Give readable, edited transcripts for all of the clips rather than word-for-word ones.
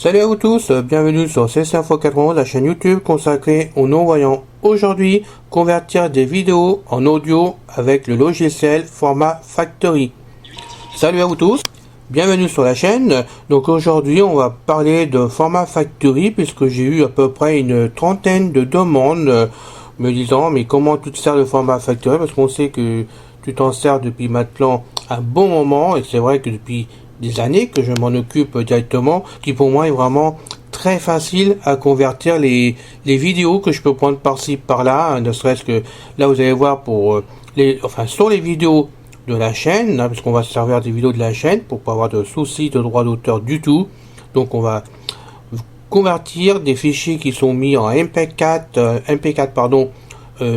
Salut à vous tous, bienvenue sur CC Info 91, la chaîne YouTube consacrée aux non-voyants. Aujourd'hui, convertir des vidéos en audio avec le logiciel Format Factory. Salut à vous tous, bienvenue sur la chaîne. Donc aujourd'hui, on va parler de Format Factory puisque j'ai eu à peu près une trentaine de demandes me disant mais comment tu te sers de Format Factory, parce qu'on sait que tu t'en sers depuis maintenant un bon moment et c'est vrai que depuis des années que je m'en occupe directement, qui pour moi est vraiment très facile à convertir les vidéos que je peux prendre par-ci par-là, ne serait-ce que là vous allez voir pour sur les vidéos de la chaîne, parce qu'on va se servir des vidéos de la chaîne pour pas avoir de soucis de droit d'auteur du tout. Donc on va convertir des fichiers qui sont mis en MP4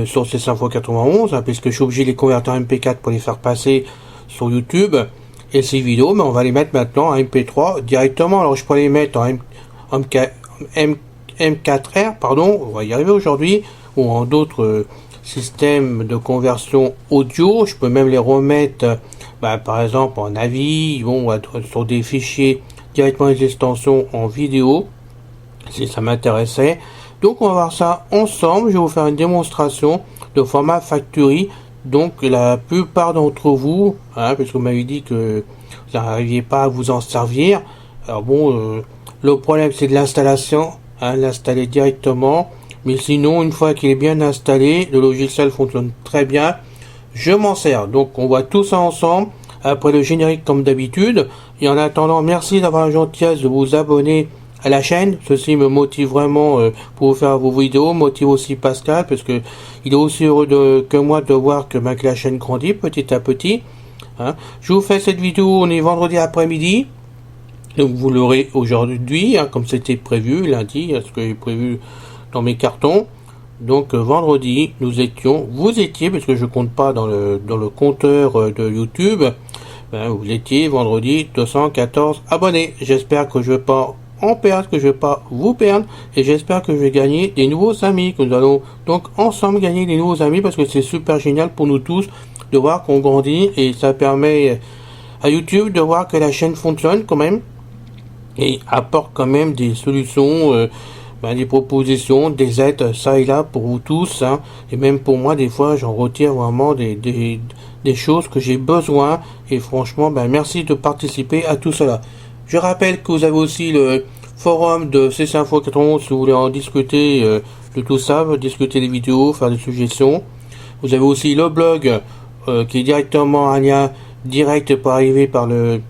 sur CC Info 91, puisque je suis obligé de les convertir en MP4 pour les faire passer sur YouTube. Et ces vidéos, mais on va les mettre maintenant en MP3 directement. Alors je peux les mettre en M4R, on va y arriver aujourd'hui, ou en d'autres systèmes de conversion audio. Je peux même les remettre, par exemple en AVI, sur des fichiers directement des extensions en vidéo, si ça m'intéressait. Donc on va voir ça ensemble. Je vais vous faire une démonstration de Format Factory. Donc la plupart d'entre vous, parce que vous m'avez dit que vous n'arriviez pas à vous en servir. Alors bon, le problème c'est de l'installation, l'installer directement. Mais sinon, une fois qu'il est bien installé, le logiciel fonctionne très bien. Je m'en sers. Donc on voit tout ça ensemble, après le générique comme d'habitude. Et en attendant, merci d'avoir la gentillesse de vous abonner à la chaîne. Ceci me motive vraiment pour vous faire vos vidéos, motive aussi Pascal parce que il est aussi heureux que moi de voir que la chaîne grandit petit à petit. Je vous fais cette vidéo, on est vendredi après-midi, donc vous l'aurez aujourd'hui, comme c'était prévu lundi, ce que j'ai prévu dans mes cartons. Donc vendredi, vous étiez, parce que je compte pas dans le compteur de YouTube, vous étiez vendredi 214 abonnés. J'espère que je vais pas en perdre, que je vais pas vous perdre, et j'espère que je vais gagner des nouveaux amis, que nous allons donc ensemble gagner des nouveaux amis, parce que c'est super génial pour nous tous de voir qu'on grandit, et ça permet à YouTube de voir que la chaîne fonctionne quand même, et apporte quand même des solutions, des propositions, des aides, ça et là pour vous tous, et même pour moi des fois j'en retire vraiment des choses que j'ai besoin, et franchement merci de participer à tout cela. Je rappelle que vous avez aussi le forum de CC Info 91 si vous voulez en discuter de tout ça, discuter des vidéos, faire des suggestions. Vous avez aussi le blog qui est directement un lien direct pour arriver par le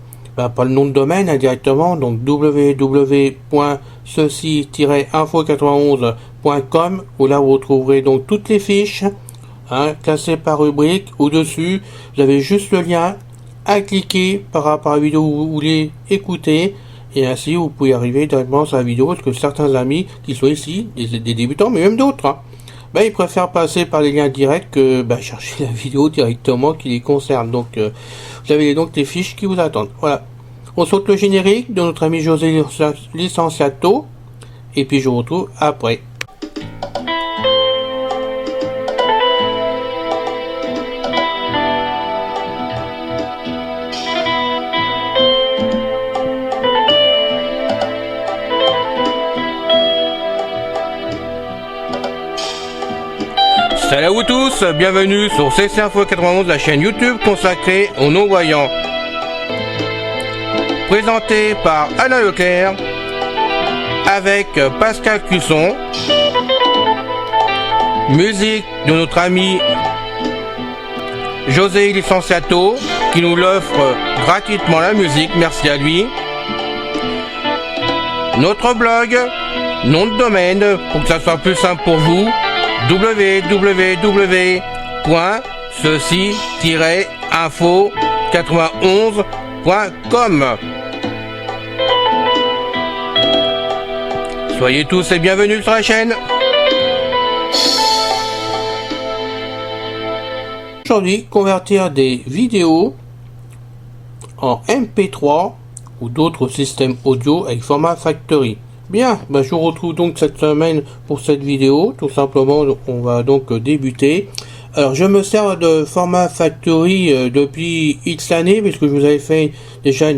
nom de domaine directement, donc www.ceci-info91.com, où là vous retrouverez donc toutes les fiches classées par rubrique. Au-dessus, vous avez juste le lien à cliquer par rapport à la vidéo que vous voulez écouter, et ainsi vous pouvez arriver directement sur la vidéo, parce que certains amis qui sont ici, des débutants, mais même d'autres, ils préfèrent passer par les liens directs que chercher la vidéo directement qui les concerne. Donc vous avez donc les fiches qui vous attendent. Voilà, on saute le générique de notre ami José Licenciato, et puis je vous retrouve après. Salut à vous tous, bienvenue sur CC Info 91, la chaîne YouTube consacrée aux non-voyants. Présenté par Alain Leclerc, avec Pascal Cusson. Musique de notre ami José Licenciato, qui nous l'offre gratuitement la musique, merci à lui. Notre blog, nom de domaine, pour que ça soit plus simple pour vous, www.ceci-info91.com. Soyez tous et bienvenus sur la chaîne. Aujourd'hui, convertir des vidéos en MP3 ou d'autres systèmes audio avec Format Factory. Bien, je vous retrouve donc cette semaine pour cette vidéo. Tout simplement, on va donc débuter Alors je me sers de format Factory depuis X années, puisque je vous avais fait déjà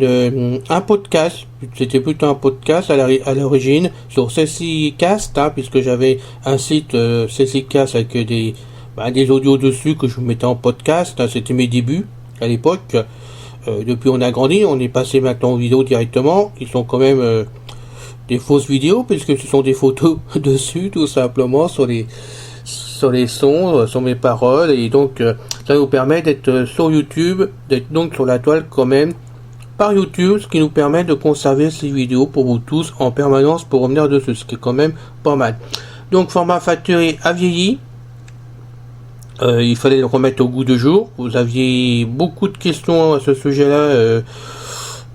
un podcast, c'était plutôt un podcast à l'origine, sur Cecicast, hein, puisque j'avais un site Cecicast avec des audios dessus que je vous mettais en podcast, hein, c'était mes débuts à l'époque. Depuis on a grandi, on est passé maintenant aux vidéos directement, qui sont quand même des fausses vidéos, puisque ce sont des photos dessus, tout simplement, sur les sons, sur mes paroles, et donc ça nous permet d'être sur YouTube, d'être donc sur la toile quand même, par YouTube, ce qui nous permet de conserver ces vidéos pour vous tous en permanence pour revenir dessus, ce qui est quand même pas mal. Donc format Factory a vieilli, il fallait le remettre au goût du jour. Vous aviez beaucoup de questions à ce sujet-là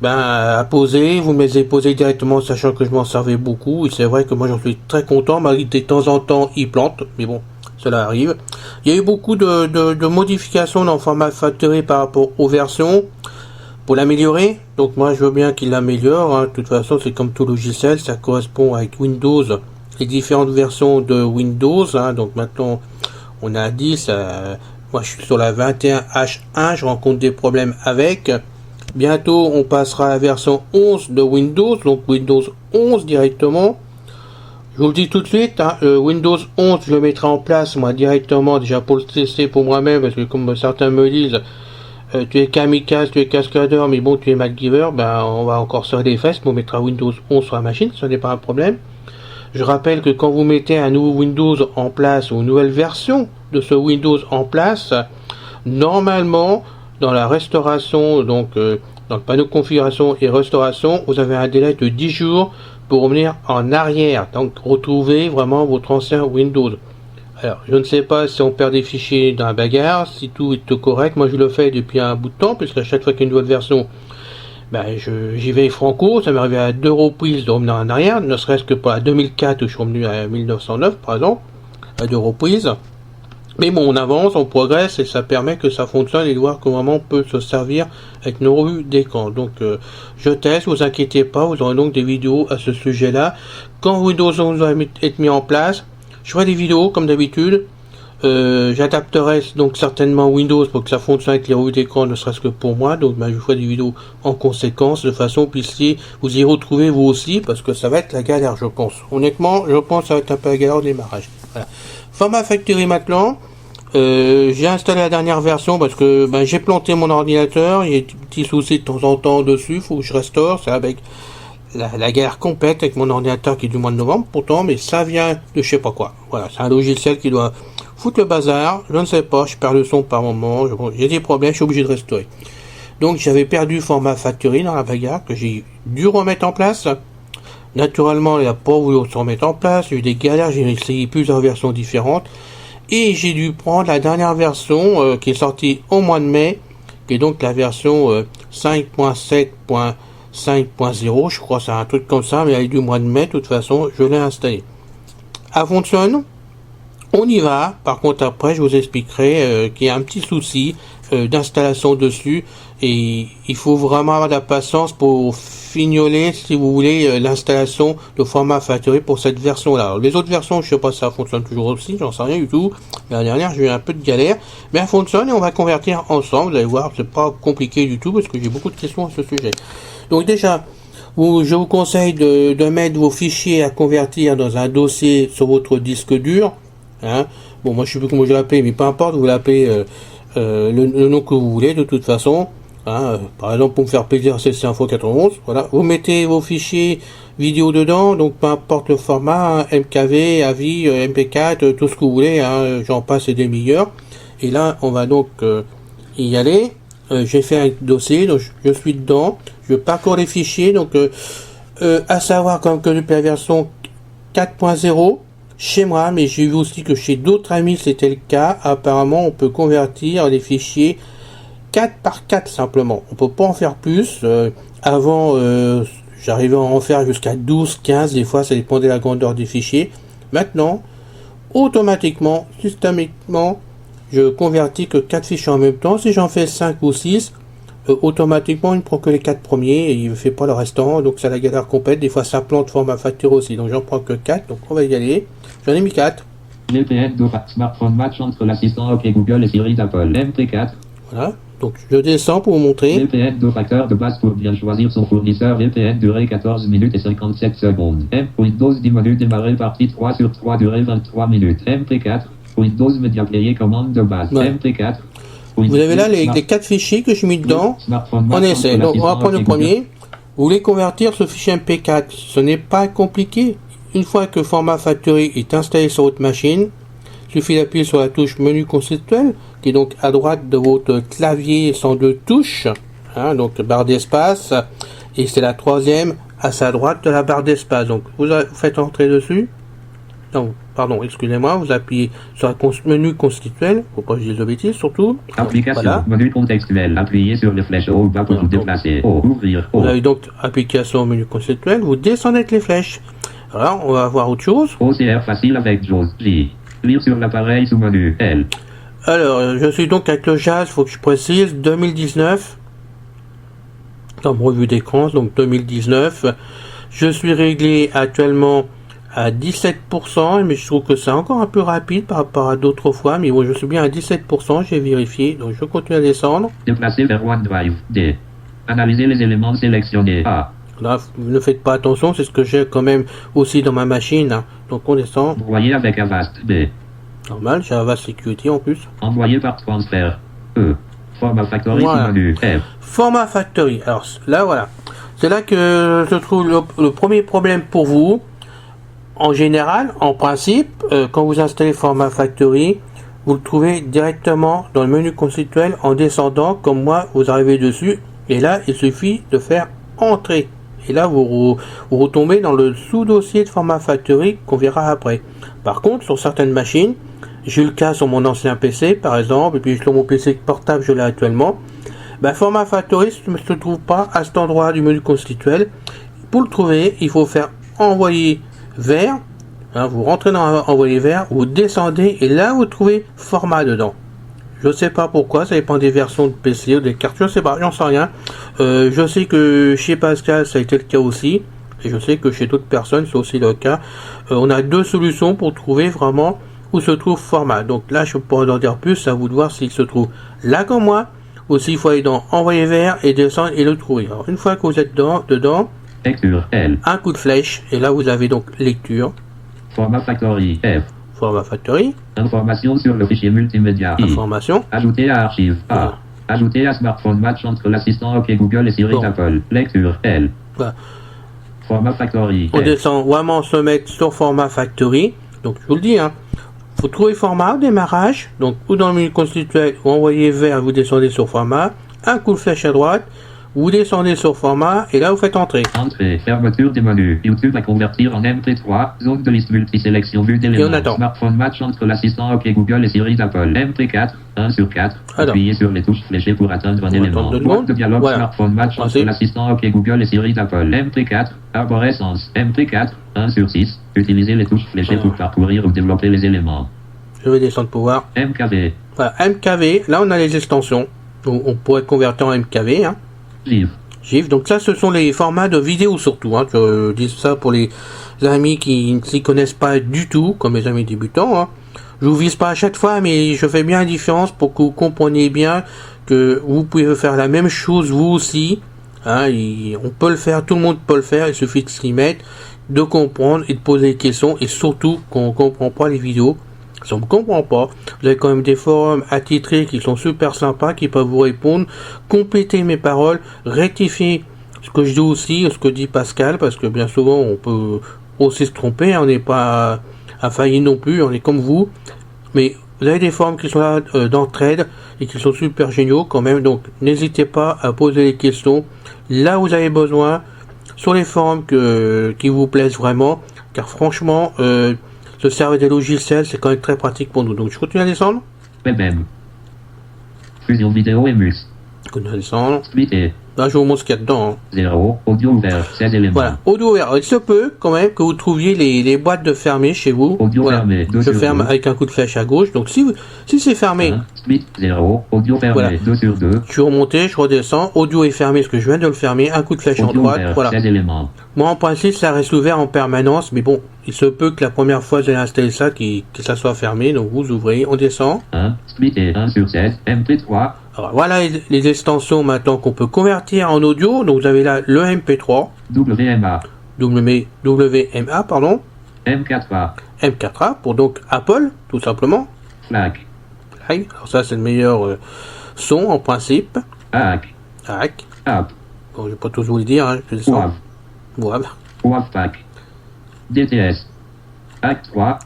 à poser, vous me les avez posées directement, sachant que je m'en servais beaucoup, et c'est vrai que moi j'en suis très content, malgré que de temps en temps il plante, mais bon, cela arrive. Il y a eu beaucoup de modifications dans le format Factory par rapport aux versions, pour l'améliorer, donc moi je veux bien qu'il l'améliore, hein. De toute façon c'est comme tout logiciel, ça correspond avec Windows, les différentes versions de Windows, hein. Donc maintenant on a 10, moi je suis sur la 21H1, je rencontre des problèmes avec. Bientôt on passera à la version 11 de Windows, donc Windows 11 directement. Je vous le dis tout de suite, hein, Windows 11 je le mettrai en place moi directement déjà pour le tester pour moi-même, parce que comme certains me disent tu es kamikaze, tu es cascadeur, mais bon tu es MacGyver, on va encore se les fesses, on mettra Windows 11 sur la machine, ce n'est pas un problème. Je rappelle que quand vous mettez un nouveau Windows en place, ou une nouvelle version de ce Windows en place, normalement, dans la restauration, donc dans le panneau de configuration et restauration, vous avez un délai de 10 jours pour revenir en arrière, donc retrouver vraiment votre ancien Windows. Alors, je ne sais pas si on perd des fichiers dans la bagarre, si tout est correct. Moi, je le fais depuis un bout de temps, puisqu'à chaque fois qu'il y a une nouvelle version, j'y vais franco. Ça m'est arrivé à 2 reprises de revenir en arrière, ne serait-ce que pour la 2004 où je suis revenu à 1909, par exemple, à 2 reprises. Mais bon, on avance, on progresse, et ça permet que ça fonctionne et de voir comment on peut se servir avec nos revues d'écran. Donc, je teste, vous inquiétez pas, vous aurez donc des vidéos à ce sujet-là. Quand Windows 11 va être mis en place, je ferai des vidéos comme d'habitude. J'adapterai donc certainement Windows pour que ça fonctionne avec les revues d'écran, ne serait-ce que pour moi. Donc je ferai des vidéos en conséquence, de façon puissiez vous y retrouver vous aussi, parce que ça va être la galère, je pense. Honnêtement, je pense que ça va être un peu la galère au démarrage. Voilà. Format Factory maintenant. J'ai installé la dernière version parce que j'ai planté mon ordinateur. Il y a des petits soucis de temps en temps dessus, faut que je restaure. C'est avec la galère complète avec mon ordinateur qui est du mois de novembre pourtant, mais ça vient de je sais pas quoi. Voilà, c'est un logiciel qui doit foutre le bazar, je ne sais pas, je perds le son par moment, j'ai des problèmes, je suis obligé de restaurer. Donc j'avais perdu format Factory dans la bagarre que j'ai dû remettre en place. Naturellement, il n'a pas voulu se remettre en place, j'ai eu des galères, j'ai essayé plusieurs versions différentes, et j'ai dû prendre la dernière version qui est sortie au mois de mai, qui est donc la version 5.7.5.0, je crois, c'est un truc comme ça, mais elle est du mois de mai, de toute façon, je l'ai installée. Elle fonctionne, on y va. Par contre, après, je vous expliquerai qu'il y a un petit souci d'installation dessus, et il faut vraiment avoir de la patience pour fignoler, si vous voulez, l'installation de format Factory pour cette version-là. Alors, les autres versions, je sais pas si ça fonctionne toujours aussi, j'en sais rien du tout. La dernière, j'ai eu un peu de galère, mais elle fonctionne et on va convertir ensemble. Vous allez voir, c'est pas compliqué du tout parce que j'ai beaucoup de questions à ce sujet. Donc déjà, je vous conseille de mettre vos fichiers à convertir dans un dossier sur votre disque dur. Hein. Bon, moi je sais plus comment je l'appelle, mais peu importe, vous l'appelez le nom que vous voulez de toute façon. Hein. Par exemple, pour me faire plaisir, c'est Info 91. Voilà, vous mettez vos fichiers vidéo dedans, donc peu importe le format, hein, MKV, AVI, MP4, tout ce que vous voulez. Hein, j'en passe et des meilleurs. Et là, on va donc y aller. J'ai fait un dossier, donc je suis dedans. Je parcours les fichiers, donc à savoir comme que depuis la version 4.0 chez moi, mais j'ai vu aussi que chez d'autres amis c'était le cas. Apparemment, on peut convertir les fichiers 4 par 4 simplement. On peut pas en faire plus. Avant, j'arrivais à en faire jusqu'à 12, 15, des fois ça dépendait de la grandeur des fichiers. Maintenant, automatiquement, systématiquement, je convertis que 4 fichiers en même temps. Si j'en fais 5 ou 6, automatiquement il ne prend que les 4 premiers et il ne fait pas le restant, donc c'est la galère complète. Des fois ça plante format Factory aussi, donc j'en prends que 4, donc on va y aller. J'en ai mis 4. VPN de smartphone match entre l'assistant OK Google et Siri d'Apple. MP4. Voilà. Donc je descends pour vous montrer. VPN de facteur de base pour bien choisir son fournisseur. VPN durée 14 minutes et 57 secondes. Windows 10 menus démarrer partie 3/3 durée 23 minutes. MP4. Windows Media Player commande de base. Ouais. MP4. Vous avez là les 4 fichiers que j'ai mis dedans. On essaie. Donc on va prendre le premier. Vous voulez convertir ce fichier MP4. Ce n'est pas compliqué. Une fois que Format Factory est installé sur votre machine, il suffit d'appuyer sur la touche menu conceptuel, qui est donc à droite de votre clavier sans 2 touches, hein, donc barre d'espace, et c'est la troisième à sa droite de la barre d'espace. Donc vous faites entrer dessus. Non, pardon, excusez-moi, vous appuyez sur le menu constituel, faut pas que je dise de bêtises surtout. Application, voilà. Menu contextuel, appuyez sur les flèches haut ou bas pour vous déplacer. Ouvrir. Vous avez donc application menu conceptuel, vous descendez avec les flèches. Alors, on va voir autre chose. OCR facile avec JAWS. J. Lire sur l'appareil sous menu L. Alors, je suis donc avec le JAWS, faut que je précise, 2019. Comme revue d'écran, donc 2019. Je suis réglé actuellement à 17%, mais je trouve que c'est encore un peu rapide par rapport à d'autres fois, mais bon, je suis bien à 17%, j'ai vérifié, donc je continue à descendre. Déplacer vers OneDrive. D. Analyser les éléments sélectionnés. A. Là, ne faites pas attention, c'est ce que j'ai quand même aussi dans ma machine, hein. Donc on descend. Envoyer avec Avast. B. Normal, j'ai Avast Security en plus. Envoyer par transfert. E. Format Factory Voilà. sous menu F. Format Factory, alors là voilà, c'est là que je trouve le premier problème pour vous. En général, en principe, quand vous installez Format Factory, vous le trouvez directement dans le menu conceptuel en descendant, comme moi, vous arrivez dessus, et là, il suffit de faire Entrer. Et là, vous retombez dans le sous-dossier de Format Factory qu'on verra après. Par contre, sur certaines machines, j'ai eu le cas sur mon ancien PC, par exemple, et puis sur mon PC portable, je l'ai actuellement, Format Factory ne se trouve pas à cet endroit du menu constituel. Pour le trouver, il faut faire Envoyer vers, hein, vous rentrez dans Envoyer vers, vous descendez, et là, vous trouvez Format dedans. Je sais pas pourquoi, ça dépend des versions de PC ou des cartes, je sais pas, j'en sais rien. Je sais que chez Pascal, ça a été le cas aussi, et je sais que chez d'autres personnes, c'est aussi le cas. On a 2 solutions pour trouver vraiment où se trouve Format. Donc là, je pourrais en dire plus, c'est à vous de voir s'il se trouve là comme moi, ou s'il faut aller dans Envoyer vers et descendre et le trouver. Alors une fois que vous êtes dedans, Lecture L. un coup de flèche, et là vous avez donc lecture, Format Factory F. Format Factory, Information sur le fichier multimédia. I. information, Ajouter à archive. A. Voilà. Ajouter à smartphone match entre l'assistant OK Google et Siri Bon. d'Apple. Lecture L. voilà. Format Factory On F. descend vraiment se mettre sur Format Factory. Donc je vous le dis, hein, faut trouver Format au démarrage. Donc ou dans le menu constituel, ou envoyer vers, vous descendez sur Format. Un coup de flèche à droite, vous descendez sur Format et là vous faites Entrer. Entrée. Fermeture des menus. YouTube à convertir en MP3. Zone de liste multisélection vue Et on d'éléments. attend. Smartphone match entre l'assistant OK Google et Siri d'Apple. MP4. 1 sur 4. Alors. Appuyez sur les touches fléchées pour atteindre un On va élément. attendre 2 Boîte secondes. de dialogue. Voilà. Smartphone match entre Principe. l'assistant OK Google et Siri d'Apple. MP4. Arborescence. MP4. 1 sur 6. Utilisez les touches fléchées Voilà. pour parcourir ou développer les éléments. Je vais descendre pour voir. MKV. Voilà, MKV, là on a les extensions. On pourrait convertir en MKV, hein. GIF. GIF. Donc ça, ce sont les formats de vidéo surtout, hein. Je dis ça pour les amis qui ne s'y connaissent pas du tout, comme les amis débutants, hein. Je vous vise pas à chaque fois, mais je fais bien la différence pour que vous compreniez bien que vous pouvez faire la même chose vous aussi, hein. On peut le faire, tout le monde peut le faire, il suffit de s'y mettre, de comprendre et de poser des questions, et surtout qu'on ne comprend pas les vidéos. Si on ne comprend pas, vous avez quand même des forums attitrés qui sont super sympas, qui peuvent vous répondre, compléter mes paroles, rectifier ce que je dis aussi, ce que dit Pascal, parce que bien souvent on peut aussi se tromper, hein, on n'est pas infaillible non plus, on est comme vous, mais vous avez des forums qui sont là d'entraide et qui sont super géniaux quand même, donc n'hésitez pas à poser des questions là où vous avez besoin, sur les forums qui vous plaisent vraiment, car franchement, se servir des logiciels, c'est quand même très pratique pour nous. Donc je continue à descendre. WebM. Fusion vidéo Emus. Je continue à descendre. Splitter. Là, je vous montre ce qu'il y a dedans, hein. 0. Audio ouvert. 16 éléments. Voilà, audio ouvert. Alors, il se peut quand même que vous trouviez les boîtes de fermées chez vous. Audio Voilà. fermé. 2 Je sur ferme 2. avec un coup de flèche à gauche. Donc si c'est fermé, 1. Split. 0. Audio fermé. Voilà. 2 sur 2. je suis remonté, je redescends. Audio est fermé parce que je viens de le fermer. Un coup de flèche en Audio droite. ouvert. Voilà. 16 éléments. Moi, en principe, ça reste ouvert en permanence. Mais bon, il se peut que la première fois que j'ai installé ça, que ça soit fermé. Donc vous ouvrez, on descend. 1, splitter 1 sur 16, MP3. Alors voilà les extensions maintenant qu'on peut convertir en audio. Donc vous avez là le MP3, WMA. WMA, pardon, M4A. M4A pour donc Apple, tout simplement. FLAC. Alors ça c'est le meilleur son en principe. AAC. AAC. App. Bon, je vais pas tous vous le dire, hein, je descends. WAV. WAV. WAVPAC. DTS. AC3.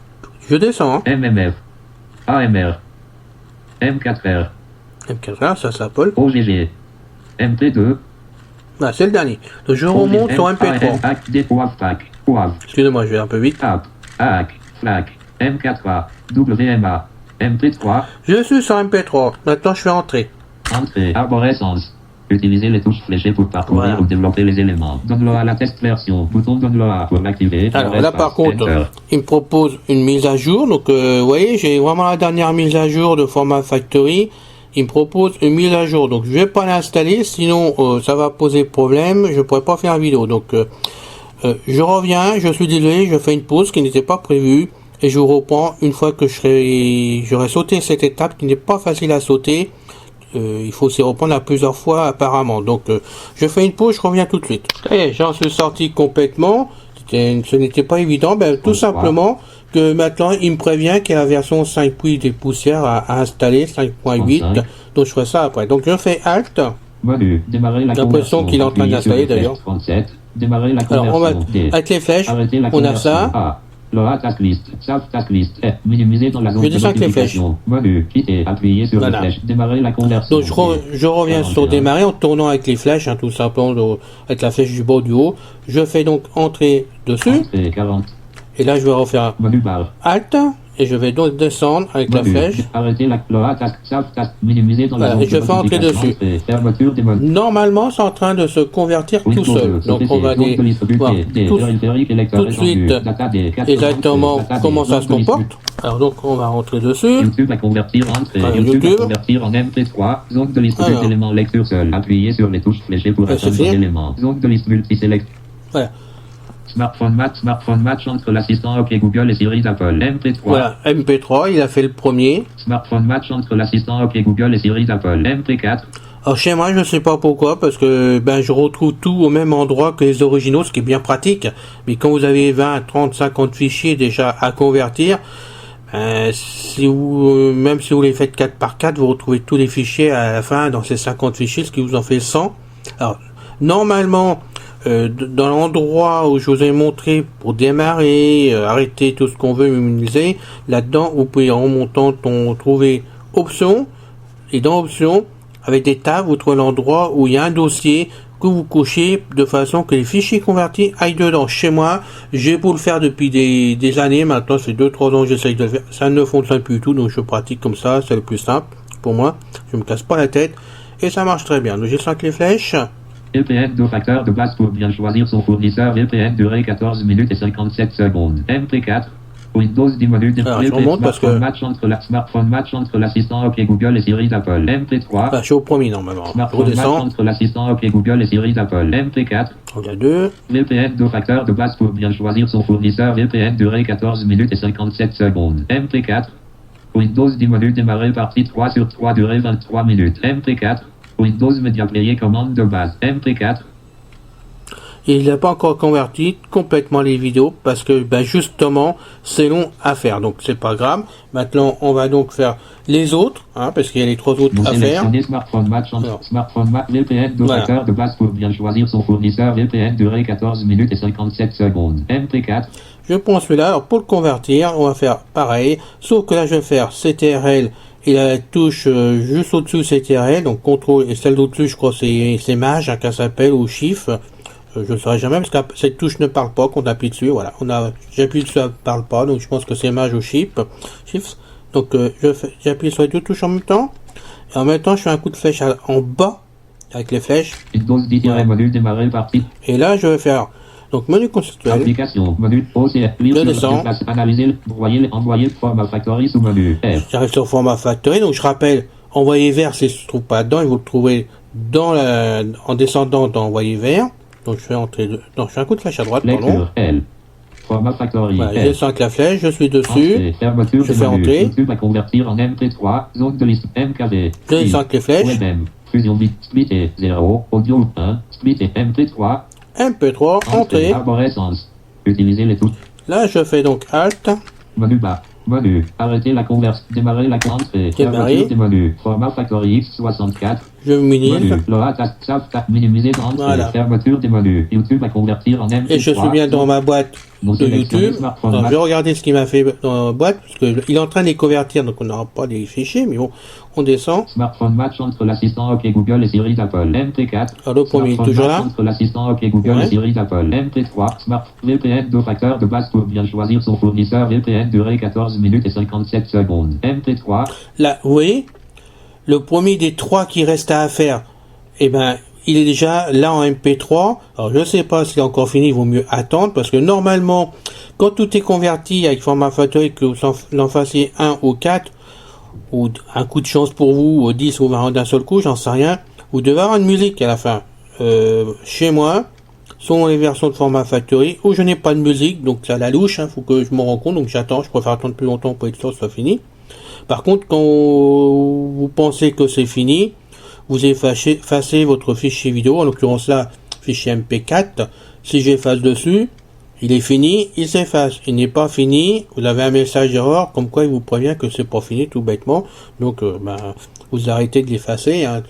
Je descends. Hein. MMF. AMR. M4R. M4A, ça c'est Apple. OGG. MP2. Ah, c'est le dernier. Donc je remonte sur MP3. WAVPAC. WAV. Excusez-moi, je vais un peu vite. App. AAC. FLAC. M4A. WMA. MP3. Je suis sur MP3. Maintenant je fais entrer. Entrée. Arborescence. Utilisez les touches fléchées pour parcourir ou développer les éléments. Donne-le à la test version. Bouton donne-le pour l'activer. Alors là par contre, il me propose une mise à jour. Donc vous voyez, j'ai vraiment la dernière mise à jour de format factory. Il me propose une mise à jour. Donc je vais pas l'installer, sinon ça va poser problème. Je pourrais pas faire une vidéo. Donc je reviens, je suis désolé, je fais une pause qui n'était pas prévue. Et je vous reprends une fois que j'aurai sauté cette étape qui n'est pas facile à sauter. Il faut s'y reprendre à plusieurs fois apparemment. Donc je fais une pause, je reviens tout de suite. Et j'en suis sorti complètement. Ce n'était pas évident. Tout simplement que maintenant il me prévient qu'il y a la version 5.8 des poussières à installer, 5.8. Donc je ferai ça après. Donc je fais Alt. Menu. Démarrer la J'ai l'impression qu'il est en train d'installer d'ailleurs. 37. Démarrer la conversion. Alors on va avec les flèches. On a ça. Le task list, save task list, minimiser dans la zone de notification. Menu, quitter, appuyer sur les flèches, démarrer la conversion. Donc je reviens sur démarrer en tournant avec les flèches, hein, tout simplement avec la flèche du bas ou du haut. Je fais donc entrer dessus. Entrée, 40. Et là je vais refaire menu barre. Alt et je vais donc descendre avec la flèche. Arrêter le task, save task, minimiser dans la zone et je fais entrer dessus. Fermeture des modes. Normalement c'est en train de se convertir tout seul. Donc on va voir tout de suite exactement comment ça se comporte. Alors donc on va rentrer dessus. YouTube va convertir YouTube va convertir en MP3. Zone de liste d'éléments lecture seul. Appuyez sur les touches fléchées pour atteindre les éléments. Zone de liste multiselect. Voilà. Smartphone match entre l'assistant OK Google et Siri d'Apple. MP3. Voilà, MP3, il a fait le premier. Smartphone match entre l'assistant OK Google et Siri d'Apple. MP4. Alors chez moi, je sais pas pourquoi, parce que je retrouve tout au même endroit que les originaux, ce qui est bien pratique. Mais quand vous avez 20, 30, 50 fichiers déjà à convertir, même si vous les faites 4 par 4, vous retrouvez tous les fichiers à la fin dans ces 50 fichiers, ce qui vous en fait 100. Alors, normalement, dans l'endroit où je vous ai montré pour démarrer, arrêter tout ce qu'on veut, minimiser, là-dedans, vous pouvez en montant trouver options, et dans options, avec des tables, vous trouvez l'endroit où il y a un dossier que vous cochez de façon que les fichiers convertis aillent dedans. Chez moi, j'ai beau le faire depuis des années, maintenant c'est 2-3 ans que j'essaye de le faire, ça ne fonctionne plus du tout, donc je pratique comme ça, c'est le plus simple pour moi, je me casse pas la tête, et ça marche très bien. Donc j'ai 5 les flèches. VPN 2 facteurs de base pour bien choisir son fournisseur. VPN durée 14 minutes et 57 secondes. MP4. Windows 10 modules smartphone match entre l'assistant OK Google et Siri d'Apple. MP3. Je suis au premier normalement. Smartphone match entre l'assistant OK Google et Siri d'Apple. MP4. On a 2. VPN 2 facteurs de base pour bien choisir son fournisseur. VPN durée 14 minutes et 57 secondes. MP4. Windows 10 modules démarrer partie 3 sur 3 durée 23 minutes. MP4. Windows Media Player commande de base. MP4. Il n'a pas encore converti complètement les vidéos parce que justement c'est long à faire, donc c'est pas grave. Maintenant on va donc faire les autres, parce qu'il y a les 3 autres à faire. Smartphone match VPN 2 facteurs de base pour bien choisir son fournisseur. VPN durée 14 minutes et 57 secondes. MP4. Je prends celui-là. Alors pour le convertir, on va faire pareil, sauf que là je vais faire CTRL et la touche juste au-dessus CTRL, donc CTRL et celle d'au-dessus je crois c'est Maj qu'elle s'appelle, ou Shift. Je ne saurais jamais parce que cette touche ne parle pas quand on appuie dessus. Voilà, j'appuie dessus, elle ne parle pas, donc je pense que c'est Maj ou Shift. Donc j'appuie sur les 2 touches en même temps. Et en même temps, je fais un coup de flèche en bas avec les flèches. Module démarrer partie. Et là, je vais faire donc menu conceptuel. Application, module OCR, je descends. Analyser, envoyer format factory sous menu R. J'arrive sur format factory, donc je rappelle, envoyer vers, si se trouve pas dedans, il vous le trouvez en descendant dans envoyer vers. Donc je fais entrer, je fais un coup de flèche à droite, Lecture L. Format factory. Voilà, je F. descends avec la flèche, je suis dessus. Entrée. Fermeture Je des fais menus. entrer. YouTube à convertir en MP3. Zone de liste MKV. Je descends avec les flèches. WebM. Fusion bit. Splitter 0. Audio 1. Splitter MP3. MP3, entrée. Arborescence. Utiliser les touches. Là, je fais donc Alt. Menu bas. Menu. Arrêter la conversion. Démarrer la entrée. Démarrer. Fermeture des menus. Format factory X64. Je minimise. Menu. Loa tap minimiser entrée. Voilà. Fermeture des menus. YouTube à convertir en MP3. Et je suis bien dans ma boîte Non de sélectionné, YouTube. smartphone Alors, je Mac. vais regarder ce qu'il m'a fait dans la boîte, parce qu'il est en train de les convertir, donc on n'aura pas les fichiers, mais bon, on descend. Smartphone match entre l'assistant OK Google et Siri d'Apple. MP4. Alors, le premier, Smartphone toujours match là. entre l'assistant OK Google Ouais. et Siri d'Apple. MP3. Smart VPN 2 facteurs de base pour bien choisir son fournisseur. VPN durée 14 minutes et 57 secondes. MP3. Là, vous voyez, le premier des trois qui reste à faire, eh ben, il est déjà là en MP3. Alors, je sais pas s'il est encore fini, il vaut mieux attendre, parce que normalement, quand tout est converti avec format factory, que vous en fassiez 1 ou 4, ou un coup de chance pour vous, ou 10 ou 20 d'un seul coup, j'en sais rien, vous devez avoir une musique à la fin. Chez moi, selon les versions de format factory, où je n'ai pas de musique, donc c'est à la louche, faut que je me rende compte, donc j'attends, je préfère attendre plus longtemps pour être sûr que ce soit fini. Par contre, quand vous pensez que c'est fini, vous effacez votre fichier vidéo, en l'occurrence là, fichier MP4. Si j'efface dessus, il est fini, il s'efface. Il n'est pas fini, vous avez un message d'erreur, comme quoi il vous prévient que c'est pas fini tout bêtement. Donc, vous arrêtez de l'effacer, hein,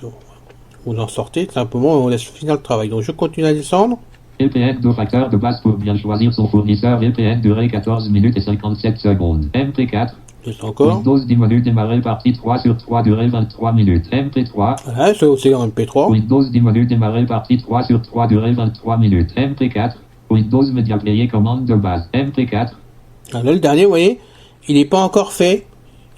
vous en sortez tout simplement et on laisse finir le travail. Donc, je continue à descendre. VPN 2 facteurs de base pour bien choisir son fournisseur. VPN durée 14 minutes et 57 secondes. MP4. Je descends encore. Windows 10 menus démarrer partie 3 sur 3 durée 23 minutes. MP3. Voilà, c'est aussi en MP3. Windows 10 menus démarrer partie 3 sur 3 durée 23 minutes. MP4. Windows Media Player commande de base. MP4. Alors, là, le dernier, vous voyez, il n'est pas encore fait.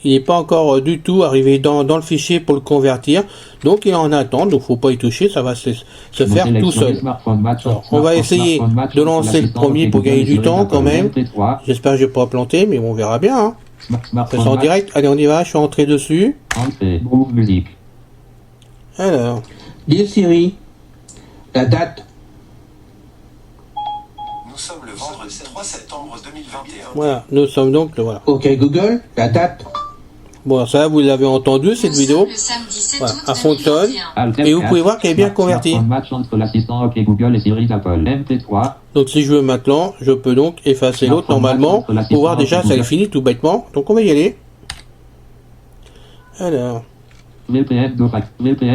Il n'est pas encore du tout arrivé dans le fichier pour le convertir. Donc, il est en attente. Donc, faut pas y toucher. Ça va se faire tout seul. Alors, on va essayer de lancer le premier pour gagner du temps quand même. J'espère que je vais pas planter, mais on verra bien. Hein. On fait ça en direct. Allez, on y va. Je suis entré dessus. Entrée. Groove musique. Alors, Dis Siri, la date. Nous sommes le vendredi 3 septembre 2021. voilà. Nous sommes donc, voilà. Ok Google, la date. Bon, ça, vous l'avez entendu, cette vidéo. Voilà, elle fonctionne. Et vous pouvez voir qu'elle est bien convertie. Match entre l'assistant OK Google et Siri d'Apple. MP3. Donc, si je veux maintenant, je peux donc effacer l'autre normalement pour voir déjà ça est fini tout bêtement. Donc, on va y aller. Alors, VPN 2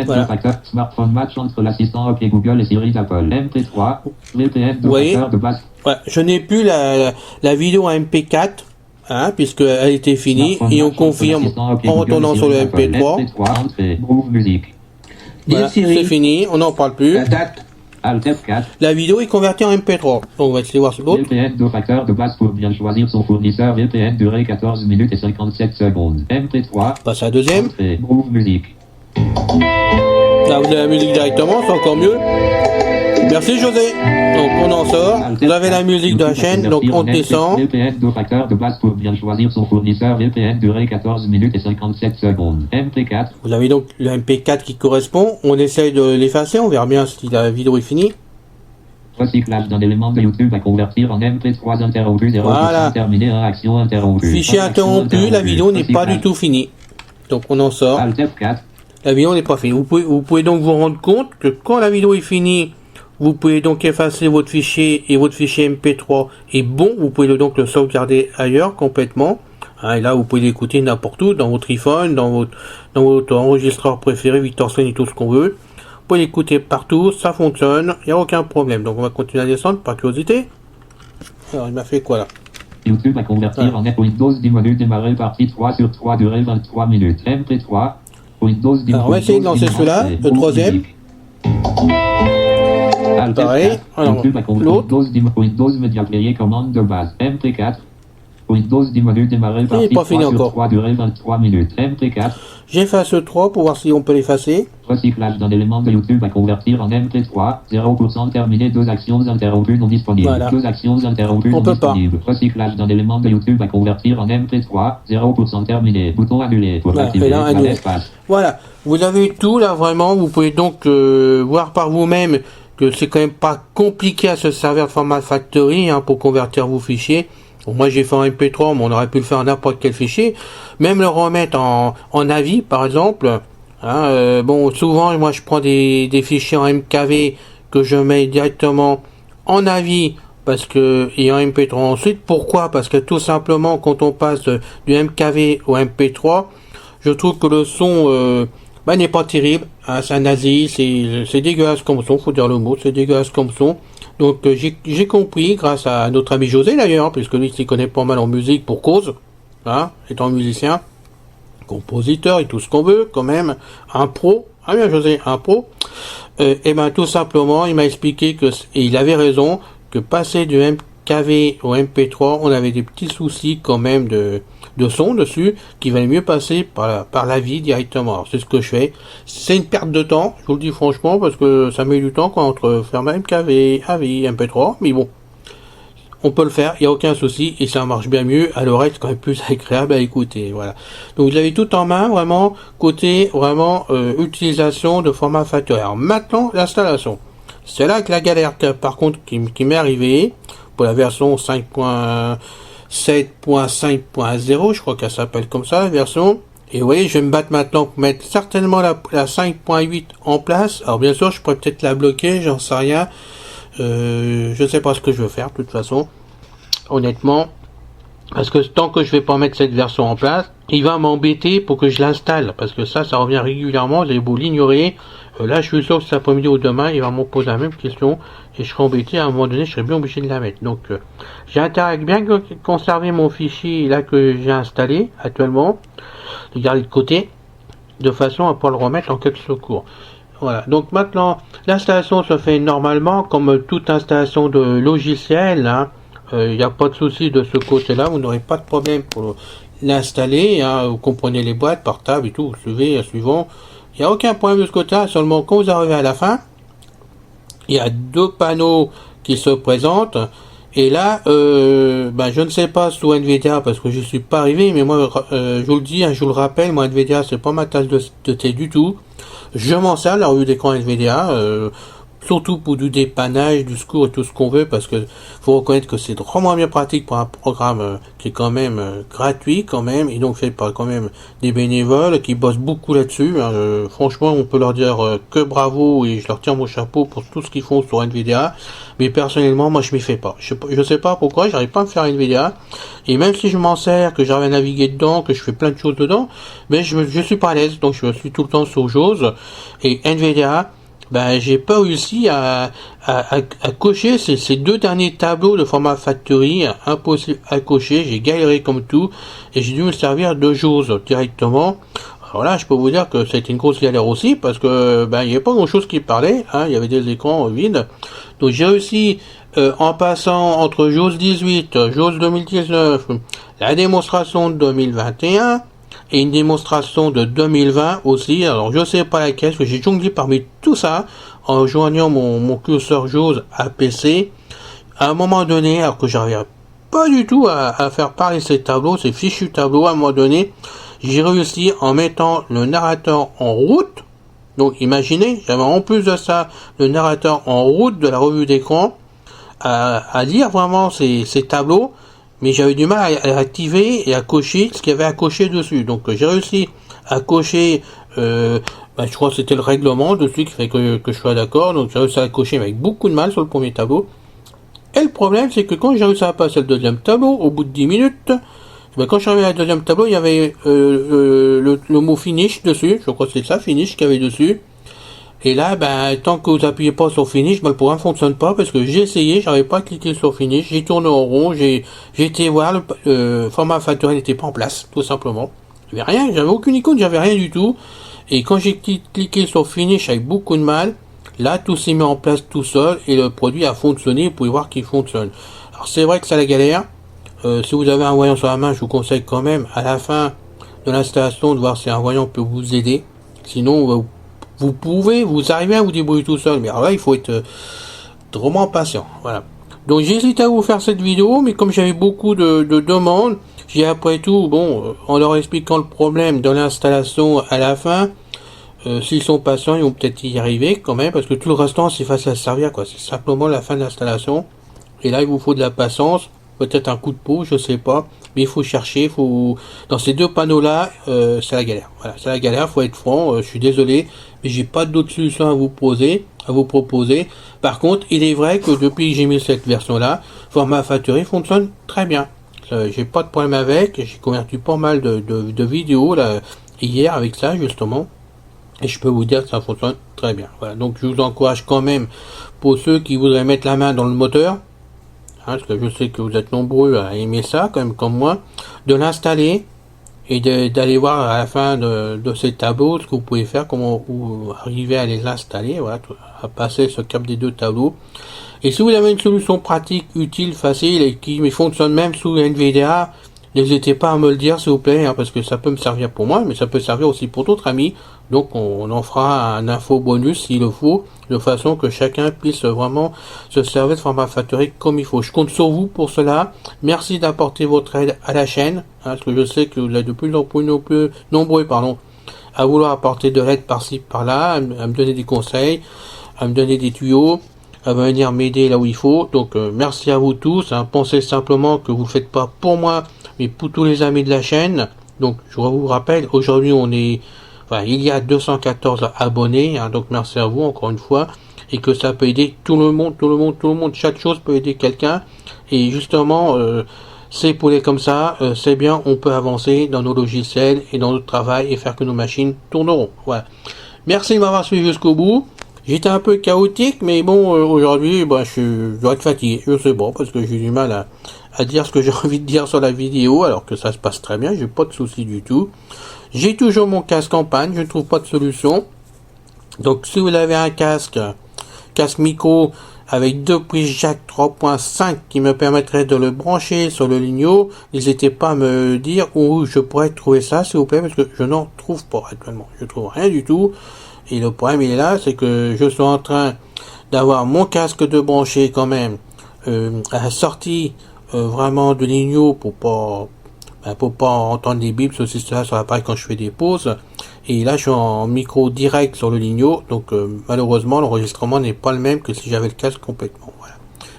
Voilà. facteurs. Smartphone match entre l'assistant OK Google et Siri d'Apple. MP3. VPN 2 Vous voyez facteurs de base. voilà, je n'ai plus la vidéo en MP4, hein, puisqu'elle était finie, Smartphone et on match entre confirme l'assistant OK en Google retournant et sur le Siri d'Apple. MP3. MP3. Entrée. Groove musique. Dis Voilà, c'est Siri, fini, on n'en parle plus. la date. Alt F4. La vidéo est convertie en MP3. Donc, on va essayer de voir sur l'autre. VPN 2 facteurs de base pour bien choisir son fournisseur. VPN durée 14 minutes et 57 secondes. MP3. Passe à la deuxième. Entrée. Groove musique. Là, vous avez la musique directement, c'est encore mieux. Merci José. Donc on en sort. Vous avez la musique de la chaîne, donc on descend. VPN 2 facteurs de base pour bien choisir son fournisseur. VPN durée 14 minutes et 57 secondes. MP4. Vous avez donc le MP4 qui correspond. On essaye de l'effacer, on verra bien si la vidéo est finie. Recyclage d'un élément de YouTube à convertir en MP3 interrompu. 0% Voilà. terminé. Action interrompue. Fichier interrompu, la vidéo n'est pas du tout finie. Donc on en sort. Alt F4. La vidéo n'est pas finie. Vous pouvez donc vous rendre compte que quand la vidéo est finie, vous pouvez donc effacer votre fichier et votre fichier MP3 est bon. Vous pouvez donc le sauvegarder ailleurs complètement. Hein, et là, vous pouvez l'écouter n'importe où, dans votre iPhone, dans votre enregistreur préféré, Victor Sony, tout ce qu'on veut. Vous pouvez l'écouter partout, ça fonctionne, il n'y a aucun problème. Donc on va continuer à descendre par curiosité. Alors il m'a fait quoi là? YouTube à convertir en Windows 10 menus démarrer partie 3 sur 3 durée 23 minutes. MP3. Windows 10. Alors on va essayer de lancer celui-là, le troisième. Pareil. Alors, l'autre. Windows Media Player commande de base. MP4. Windows 10 menus démarrer partie pas fini 3 sur encore. 3 durée 23 minutes. MP4. J'efface 3 pour voir si on peut l'effacer. Recyclage d'un élément de YouTube à convertir en MP3. 0% terminé. 2 actions interrompues non disponibles. Voilà. 2 actions interrompues On non peut pas. disponibles. Recyclage d'un élément de YouTube à convertir en MP3. 0% terminé. Bouton annulé. Pour Voilà, activer et là, annulé. l'espace. Voilà, vous avez tout là vraiment. Vous pouvez donc voir par vous-même que c'est quand même pas compliqué à se servir de Format Factory hein, pour convertir vos fichiers. Bon, moi j'ai fait en MP3, mais on aurait pu le faire en n'importe quel fichier. Même le remettre en AVI par exemple. Hein, bon, souvent moi je prends des fichiers en MKV que je mets directement en AVI parce que et en MP3 ensuite. Pourquoi? Parce que tout simplement quand on passe du MKV au MP3, je trouve que le son n'est pas terrible, hein, c'est un nazi, c'est dégueulasse comme son, faut dire le mot, c'est dégueulasse comme son. Donc j'ai compris, grâce à notre ami José d'ailleurs, puisque lui s'y connaît pas mal en musique pour cause, hein, étant musicien, compositeur et tout ce qu'on veut, quand même, un pro, ah bien José, un pro, et ben tout simplement, il m'a expliqué que, et il avait raison, que passer du MKV au MP3, on avait des petits soucis quand même de son dessus, qu'il valait mieux passer par la vie directement. Alors c'est ce que je fais. C'est une perte de temps, je vous le dis franchement, parce que ça met du temps quoi, entre faire ma MKV, AVI, MP3, mais bon, on peut le faire, il n'y a aucun souci, et ça marche bien mieux, à l'oreille c'est quand même plus agréable à écouter, voilà. Donc vous avez tout en main, vraiment, côté, vraiment, utilisation de Format Factory. Alors maintenant, l'installation. C'est là que la galère, par contre, qui m'est arrivée, pour la version 7.5.0, je crois qu'elle s'appelle comme ça, la version. Et vous voyez, je vais me battre maintenant pour mettre certainement la 5.8 en place. Alors bien sûr, je pourrais peut-être la bloquer, j'en sais rien. Je sais pas ce que je veux faire, de toute façon. Honnêtement. Parce que tant que je vais pas mettre cette version en place, il va m'embêter pour que je l'installe. Parce que ça revient régulièrement, vous avez beau l'ignorer. Là, je suis sûr que cet après-midi ou demain, il va me poser la même question. Et je serai embêté, à un moment donné, je serai bien obligé de la mettre. Donc, j'ai intérêt à bien conserver mon fichier là que j'ai installé actuellement. De garder de côté. De façon à pouvoir le remettre en quelques secours. Voilà. Donc maintenant, l'installation se fait normalement, comme toute installation de logiciel, hein. Il n'y a pas de souci de ce côté-là, vous n'aurez pas de problème pour l'installer, hein, vous comprenez les boîtes, portables et tout, vous suivez, suivant, il n'y a aucun problème de ce côté-là, seulement quand vous arrivez à la fin, il y a deux panneaux qui se présentent, et là, je ne sais pas sous NVIDIA, parce que je suis pas arrivé, mais moi, je vous le dis, hein, je vous le rappelle, moi NVIDIA, c'est pas ma tasse de thé du tout, je m'en sers, la revue d'écran NVIDIA, surtout pour du dépannage, du secours et tout ce qu'on veut, parce que faut reconnaître que c'est vraiment bien pratique pour un programme qui est quand même gratuit quand même, et donc fait par quand même des bénévoles qui bossent beaucoup là-dessus. Hein. Franchement, on peut leur dire que bravo, et je leur tire mon chapeau pour tout ce qu'ils font sur NVIDIA, mais personnellement, moi je m'y fais pas. Je sais pas pourquoi, j'arrive pas à me faire NVIDIA, et même si je m'en sers, que j'arrive à naviguer dedans, que je fais plein de choses dedans, mais je suis pas à l'aise, donc je suis tout le temps sur JAWS, et NVIDIA, j'ai pas réussi à cocher ces deux derniers tableaux de Format Factory, impossible à cocher, j'ai galéré comme tout, et j'ai dû me servir de JAWS directement. Alors là, je peux vous dire que c'était une grosse galère aussi, parce que il n'y avait pas grand chose qui parlait, hein, il y avait des écrans vides. Donc j'ai réussi, en passant entre JAWS 18, JAWS 2019, la démonstration de 2021, et une démonstration de 2020 aussi, alors je sais pas laquelle, parce que j'ai jonglé parmi tout ça, en joignant mon curseur JAWS à PC, à un moment donné, alors que j'arrivais pas du tout à faire parler ces tableaux, ces fichus tableaux, à un moment donné, j'ai réussi en mettant le narrateur en route, donc imaginez, j'avais en plus de ça, le narrateur en route de la revue d'écran, à lire vraiment ces tableaux, mais j'avais du mal à activer et à cocher ce qu'il y avait à cocher dessus. Donc j'ai réussi à cocher, je crois que c'était le règlement dessus qui fait que je sois d'accord. Donc j'ai réussi à cocher avec beaucoup de mal sur le premier tableau. Et le problème, c'est que quand j'ai réussi à passer le deuxième tableau, au bout de 10 minutes, quand je suis arrivé à le deuxième tableau, il y avait le mot finish dessus. Je crois que c'est ça, finish, qu'il y avait dessus. Et là, tant que vous appuyez pas sur finish, le programme fonctionne pas, parce que j'ai essayé, j'arrivais pas à cliquer sur finish, j'ai tourné en rond, j'ai été voir, le Format Factory n'était pas en place, tout simplement. J'avais rien, j'avais aucune icône, j'avais rien du tout. Et quand j'ai cliqué sur finish avec beaucoup de mal, là, tout s'est mis en place tout seul, et le produit a fonctionné, vous pouvez voir qu'il fonctionne. Alors c'est vrai que c'est la galère. Si vous avez un voyant sur la main, je vous conseille quand même, à la fin de l'installation, de voir si un voyant peut vous aider. Sinon, vous arrivez à vous débrouiller tout seul, mais alors là, il faut être vraiment patient. Voilà. Donc, j'hésite à vous faire cette vidéo, mais comme j'avais beaucoup de demandes, j'ai après tout, en leur expliquant le problème de l'installation à la fin, s'ils sont patients, ils vont peut-être y arriver quand même, parce que tout le restant, c'est facile à se servir, quoi. C'est simplement la fin de l'installation. Et là, il vous faut de la patience, peut-être un coup de pouce, je sais pas. Mais il faut chercher, dans ces deux panneaux-là, c'est la galère. Voilà, c'est la galère, faut être franc, je suis désolé, mais j'ai pas d'autre solution à vous proposer. Par contre, il est vrai que depuis que j'ai mis cette version-là, Format Factory fonctionne très bien. J'ai pas de problème avec, j'ai converti pas mal de vidéos, là, hier avec ça, justement. Et je peux vous dire que ça fonctionne très bien. Voilà, donc je vous encourage quand même, pour ceux qui voudraient mettre la main dans le moteur, parce que je sais que vous êtes nombreux à aimer ça, quand même comme moi, de l'installer et d'aller voir à la fin de ces tableaux ce que vous pouvez faire, comment vous arriver à les installer, voilà, à passer ce cap des deux tableaux. Et si vous avez une solution pratique, utile, facile et qui fonctionne même sous NVDA, n'hésitez pas à me le dire s'il vous plaît, hein, parce que ça peut me servir pour moi, mais ça peut servir aussi pour d'autres amis. Donc on en fera un info bonus s'il le faut, de façon que chacun puisse vraiment se servir de Format Factory comme il faut. Je compte sur vous pour cela. Merci d'apporter votre aide à la chaîne, hein, parce que je sais que vous êtes de plus en plus nombreux à vouloir apporter de l'aide par-ci par-là, à me donner des conseils, à me donner des tuyaux, à venir m'aider là où il faut. Donc merci à vous tous, hein. Pensez simplement que vous ne faites pas pour moi, mais pour tous les amis de la chaîne. Donc je vous rappelle, aujourd'hui il y a 214 abonnés, hein, donc merci à vous encore une fois, et que ça peut aider tout le monde, chaque chose peut aider quelqu'un, et justement, c'est pour les comme ça, c'est bien, on peut avancer dans nos logiciels et dans notre travail et faire que nos machines tourneront. Voilà. Merci de m'avoir suivi jusqu'au bout. J'étais un peu chaotique, mais bon, aujourd'hui, je dois être fatigué, je sais pas, parce que j'ai du mal à dire ce que j'ai envie de dire sur la vidéo, alors que ça se passe très bien, j'ai pas de soucis du tout. J'ai toujours mon casque en panne, je ne trouve pas de solution. Donc si vous avez un casque micro avec deux prises jack 3.5 qui me permettraient de le brancher sur le Ligno, n'hésitez pas à me dire où je pourrais trouver ça, s'il vous plaît, parce que je n'en trouve pas actuellement. Je trouve rien du tout. Et le problème il est là, c'est que je suis en train d'avoir mon casque de brancher quand même à la sortie vraiment de Ligno pour pas entendre des bips ceci cela sur l'appareil quand je fais des pauses. Et là je suis en micro direct sur le Ligno, donc malheureusement l'enregistrement n'est pas le même que si j'avais le casque complètement. Voilà.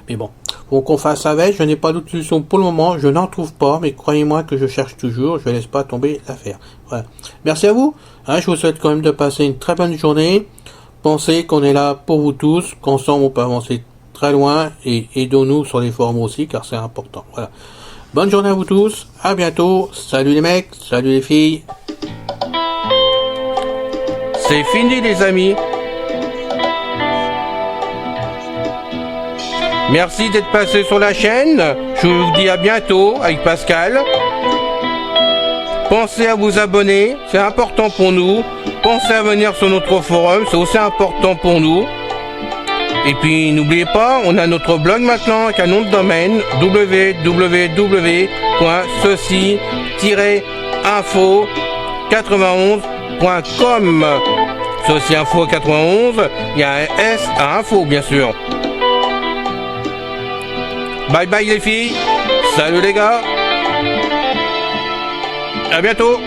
Mais bon, faut qu'on fasse avec, je n'ai pas d'autre solution pour le moment, je n'en trouve pas, mais croyez-moi que je cherche toujours, je ne laisse pas tomber l'affaire. Voilà. Merci à vous, hein, je vous souhaite quand même de passer une très bonne journée. Pensez qu'on est là pour vous tous, qu'ensemble on peut avancer très loin, et aidons-nous sur les forums aussi, car c'est important. Voilà. Bonne journée à vous tous, à bientôt, salut les mecs, salut les filles. C'est fini les amis. Merci d'être passé sur la chaîne, je vous dis à bientôt avec Pascal. Pensez à vous abonner, c'est important pour nous. Pensez à venir sur notre forum, c'est aussi important pour nous. Et puis n'oubliez pas, on a notre blog maintenant avec un nom de domaine www.ceci-info91.com. Ceci Info 91, il y a un S à info bien sûr. Bye bye les filles, salut les gars, à bientôt.